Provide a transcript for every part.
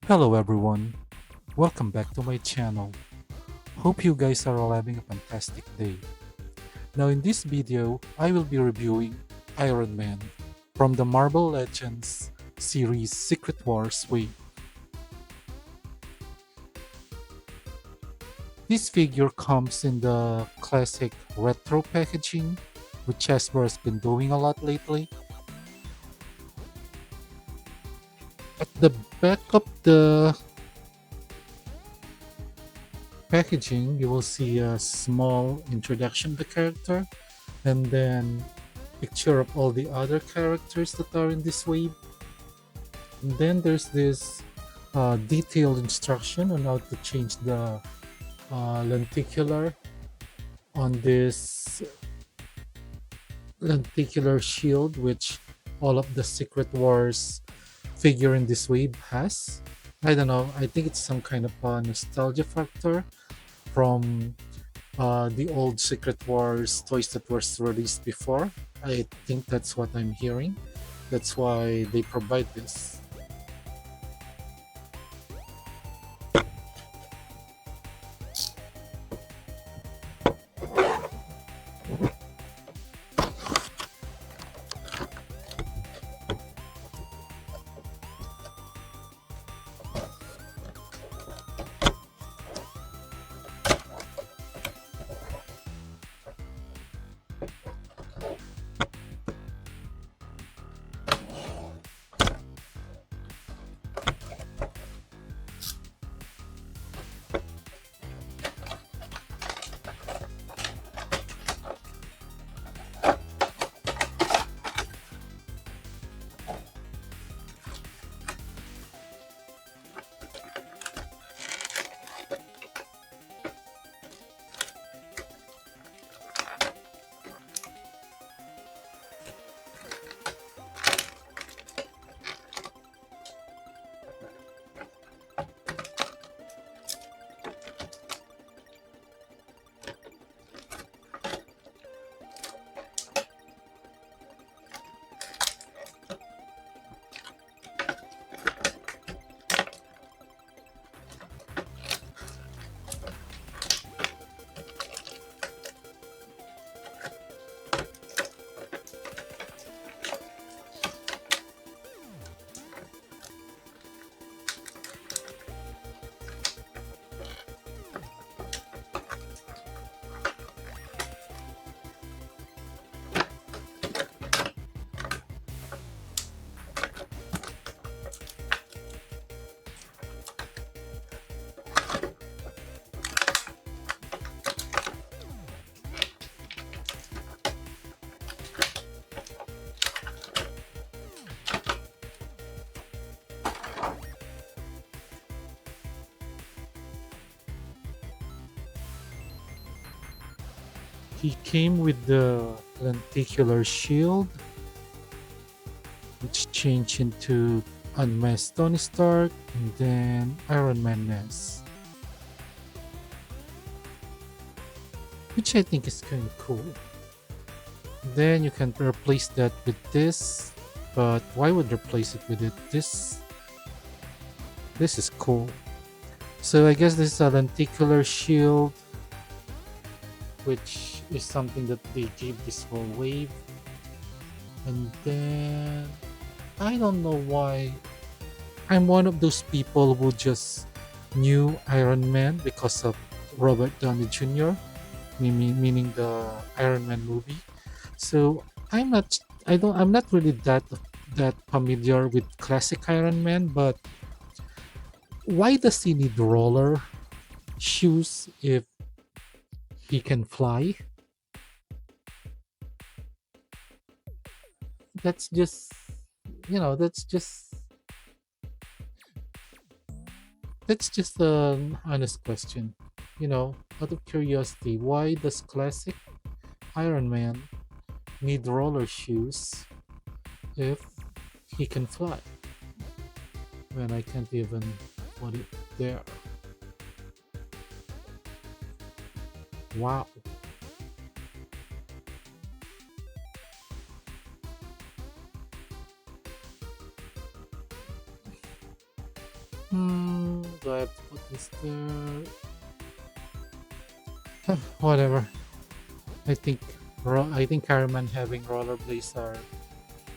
Hello everyone, welcome back to my channel. Hope you guys are all having a fantastic day. Now in this video, I will be reviewing Iron Man from the Marvel Legends series Secret Wars wave. This figure comes in the classic retro packaging, which Hasbro has been doing a lot lately. At the back of the packaging, you will see a small introduction of the character and then picture of all the other characters that are in this wave. And then there's this detailed instruction on how to change the lenticular on this lenticular shield, which all of the Secret Wars figure in this wave has. I don't know, I think it's some kind of a nostalgia factor from the old Secret Wars toys that were released before. I think that's what I'm hearing. That's why they provide this. He came with the lenticular shield, which changed into Unmasked Tony Stark and then Iron Man mask, which I think is kind of cool. Then you can replace that with this, but why would replace it with it? This is cool. So I guess this is a lenticular shield, which is something that they gave this whole wave. And then I don't know why I'm one of those people who just knew Iron Man because of Robert Downey Jr., meaning the Iron Man movie. So I'm not really that familiar with classic Iron Man, but why does he need roller shoes if he can fly? That's just you know that's just an honest question. Out of curiosity, why does classic Iron Man need roller shoes if he can fly? When I can't even put it there. Wow. Do I have to put this there? Whatever. I think I think Iron Man having rollerblades are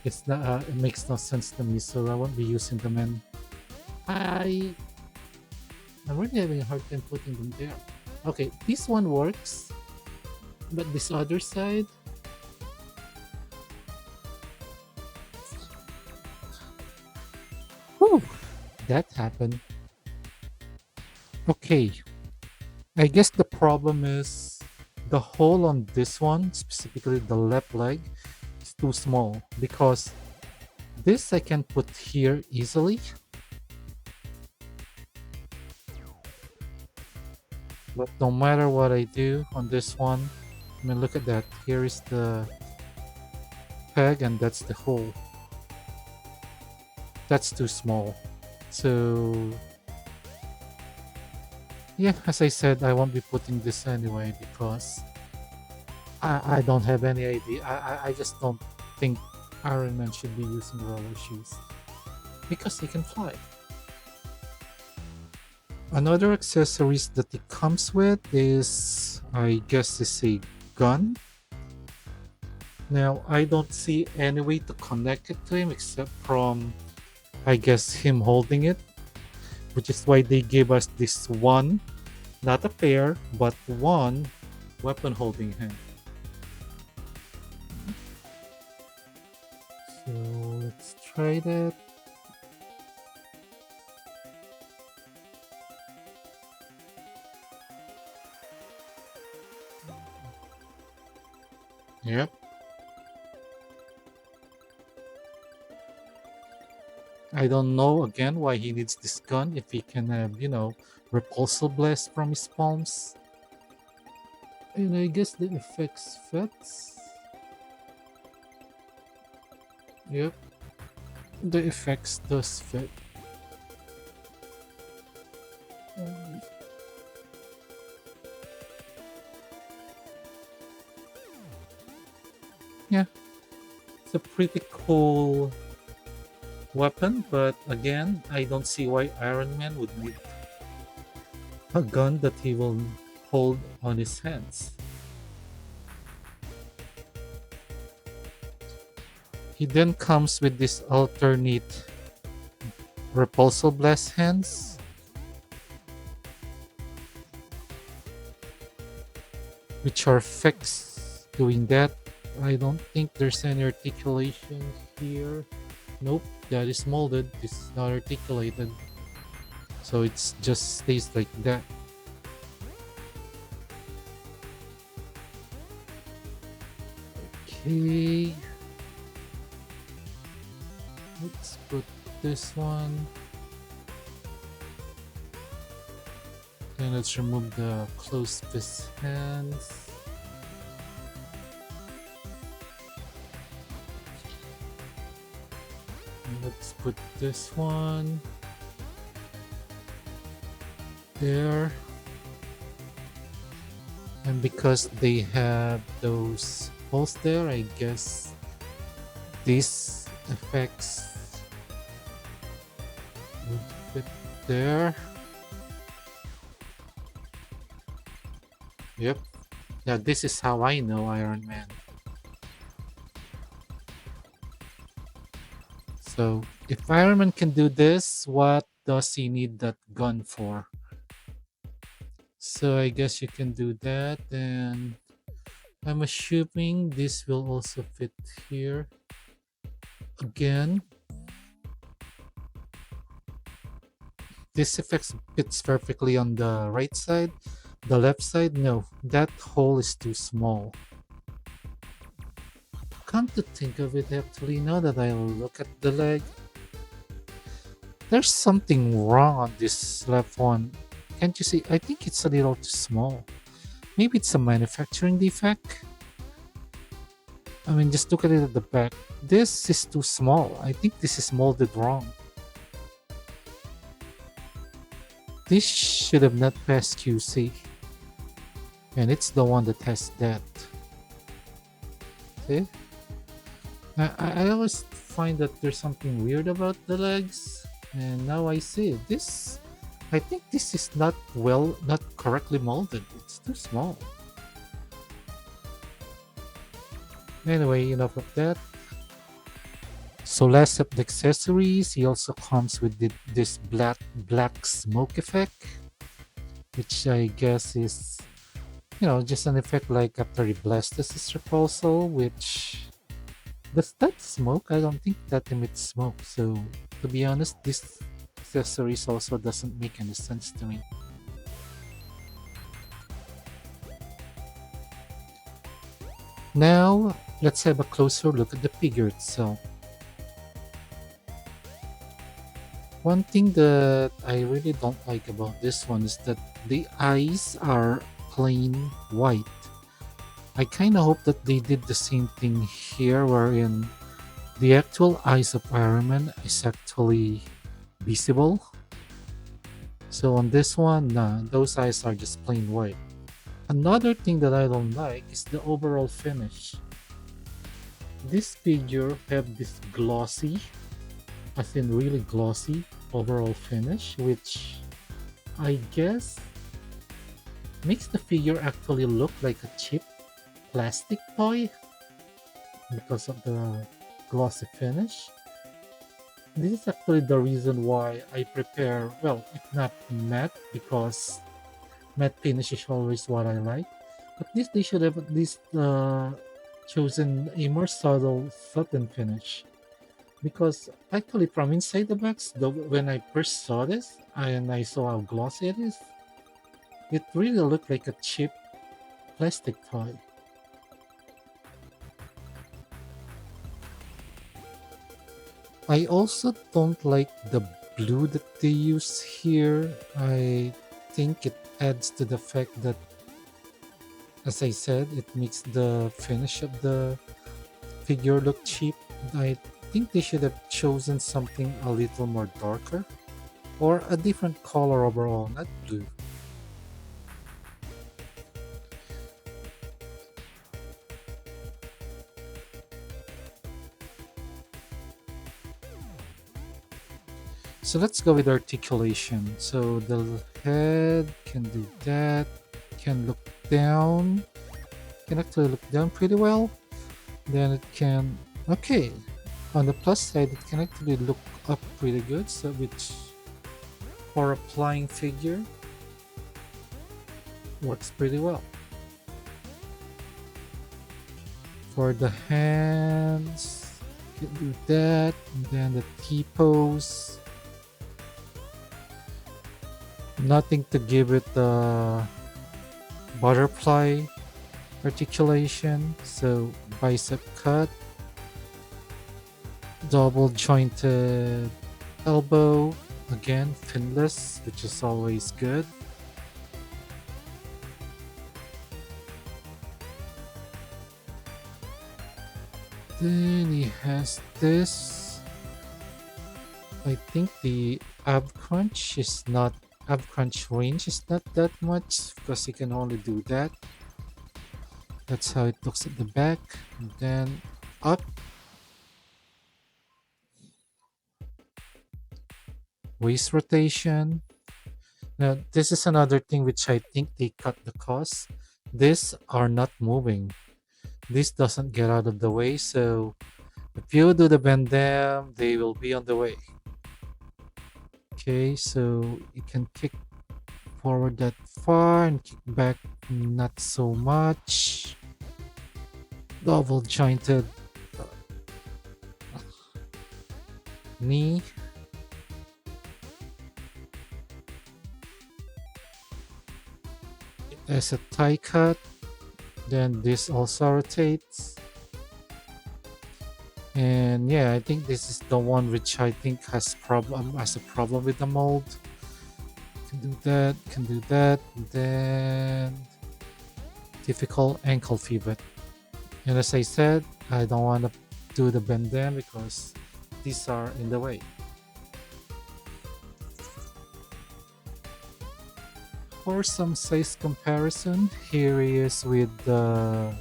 it's not it makes no sense to me, so I won't be using them. And I I'm really having a hard time putting them there. Okay, this one works, but this other side, whew, that happened. Okay, I guess the problem is the hole on this one, specifically the left leg, is too small because this I can put here easily, but no matter what I do on this one, I mean, look at that. Here is the peg, and that's the hole. That's too small. So, yeah, as I said, I won't be putting this anyway because I don't have any idea. I just don't think Iron Man should be using roller shoes because he can fly. Another accessories that it comes with is, I guess, is a gun. Now, I don't see any way to connect it to him except from, I guess, him holding it, which is why they gave us this one, not a pair, but one weapon holding hand. So let's try that. Yep. I don't know again why he needs this gun if he can have, repulsor blast from his palms. And I guess the effects fits. Yep. The effects does fit. Um, yeah, it's a pretty cool weapon, but again, I don't see why Iron Man would need a gun that he will hold on his hands. He then comes with this alternate repulsor blast hands, which are fixed doing that. I don't think there's any articulation here. Nope, that is molded. This is not articulated. So it's just stays like that. Okay. Let's put this one. Then let's remove the closed fist hands. Let's put this one there. And because they have those holes there, I guess these effects would fit there. Yep. Yeah, this is how I know Iron Man. So, if Iron Man can do this, what does he need that gun for? So, I guess you can do that, and I'm assuming this will also fit here. Again, this effect fits perfectly on the right side. The left side, no, that hole is too small. Come to think of it, actually, now that I look at the leg, there's something wrong on this left one. Can't you see? I think it's a little too small. Maybe it's a manufacturing defect. I mean, just look at it at the back. This is too small. I think this is molded wrong. This should have not passed QC. And it's the one that has that. See? I always find that there's something weird about the legs. And now I see this. I think this is not correctly molded. It's too small. Anyway, enough of that. So last of the accessories, he also comes with this black smoke effect, which I guess is just an effect like after he blasts his repulsal, which does that smoke? I don't think that emits smoke. So to be honest, this accessories also doesn't make any sense to me. Now let's have a closer look at the figure itself. One thing that I really don't like about this one is that the eyes are plain white. I kind of hope that they did the same thing here, wherein the actual eyes of Iron Man is actually visible. So on this one, nah, those eyes are just plain white. Another thing that I don't like is the overall finish. This figure have this glossy, as in really glossy overall finish, which I guess makes the figure actually look like a cheap plastic toy because of the glossy finish. This is actually the reason why I prepare, well, if not matte, because matte finish is always what I like. But this they should have at least chosen a more subtle, satin finish. Because actually, from inside the box, when I first saw this and I saw how glossy it is, it really looked like a cheap plastic toy. I also don't like the blue that they use here. I think it adds to the fact that, as I said, it makes the finish of the figure look cheap. I think they should have chosen something a little more darker or a different color overall, not blue. So let's go with articulation. So the head can do that, can look down, can actually look down pretty well. Then it can, okay, on the plus side, it can actually look up pretty good. So which for a flying figure works pretty well. For the hands, can do that. And then the T pose. Nothing to give it the butterfly articulation. So bicep cut, double jointed elbow, again finless, which is always good. Then he has this. I think the ab crunch is not ab crunch range is not that much because he can only do that. That's how it looks at the back. And then up, waist rotation. Now this is another thing which I think they cut the cost. These are not moving. This doesn't get out of the way, so if you do the bend them, they will be on the way. Okay, so you can kick forward that far and kick back not so much. Double jointed knee. As a tie cut, then this also rotates. And yeah, I think this is the one which I think has a problem with the mold. Can do that, can do that, then difficult ankle pivot. And as I said, I don't want to do the bend them because these are in the way. For some size comparison, here he is with the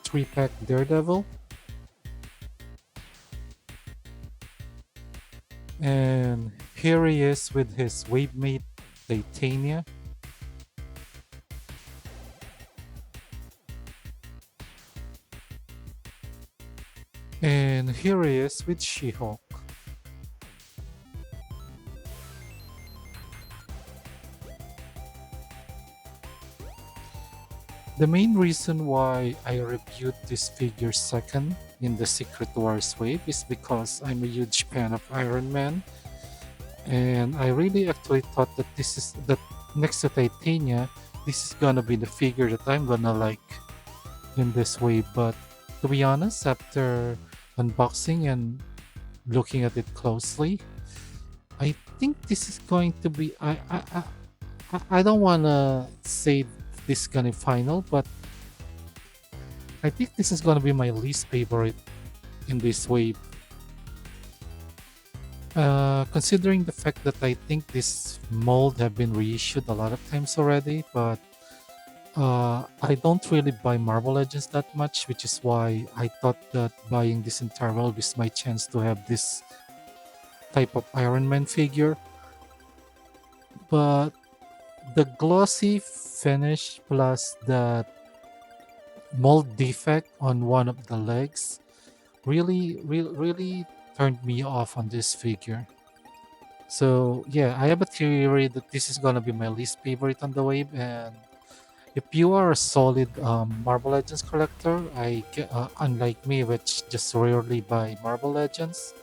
3-pack Daredevil. And Here he is with his wave mate Titania. And here he is with She-Hulk. The main reason why I reviewed this figure second in the Secret Wars wave is because I'm a huge fan of Iron Man, and I really actually thought that this is that next to Titania, this is gonna be the figure that I'm gonna like in this wave. But to be honest, after unboxing and looking at it closely, I think this is going to be. I don't wanna say this is gonna be final, but I think this is gonna be my least favorite in this wave. Considering the fact that I think this mold have been reissued a lot of times already, but I don't really buy Marvel Legends that much, which is why I thought that buying this entire world is my chance to have this type of Iron Man figure. But the glossy finish plus the mold defect on one of the legs really turned me off on this figure. So yeah, I have a theory that this is gonna be my least favorite on the wave. And if you are a solid Marvel Legends collector, unlike me, which just rarely buy Marvel Legends,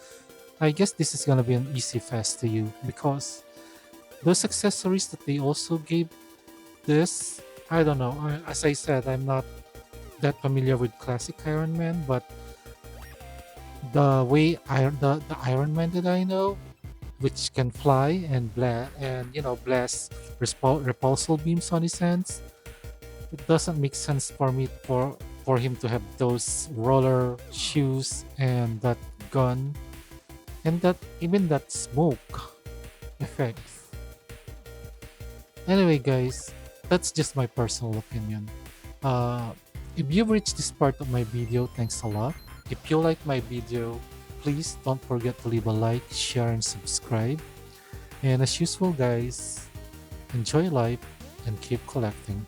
I guess this is gonna be an easy fast to you because those accessories that they also gave this, I don't know. As I said, I'm not that familiar with classic Iron Man, but the Iron Man that I know, which can fly and blast repulsor beams on his hands, it doesn't make sense for me for him to have those roller shoes and that gun and that even that smoke effects. Anyway, guys, that's just my personal opinion. Uh, if you've reached this part of my video, thanks a lot. If you like my video, please don't forget to leave a like, share, and subscribe. And as usual, guys, enjoy life and keep collecting.